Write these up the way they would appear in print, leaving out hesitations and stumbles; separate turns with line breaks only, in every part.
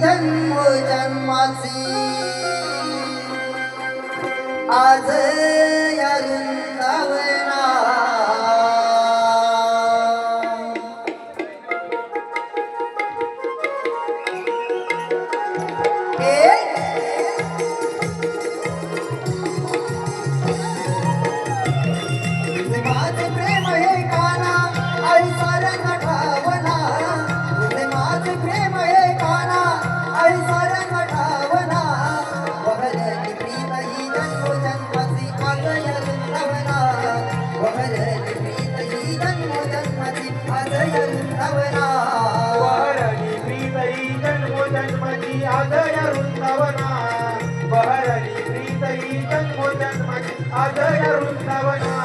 जन्मोजन्माची आज या वृंदावना माझे प्रेम हे काना आई साऱ्यांना ठावना तुझे माझे प्रेम हे काना आई साऱ्यांना ठावना बहरली प्रीत ही जन्मोजन्माची आज या वृंदावना बहरली प्रीत ही जन्मोजन्माची आज या वृंदावना
बहरली प्रीत ही जन्मोजन्माची आज या वृंदावना बहरली प्रीत ही जन्मोजन्माची आज या वृंदावना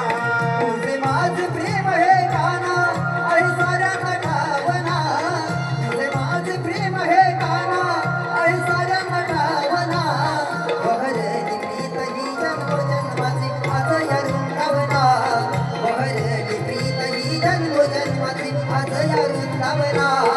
तुझे माझे प्रेम हे काना आई साऱ्यांना ठावना तुझे माझे प्रेम हे काना आई साऱ्यांना ठावना बहरली प्रीत ही जन्मोजन्माची आज या वृंदावना बहरली प्रीत ही जन्मोजन्माची आज या वृंदावना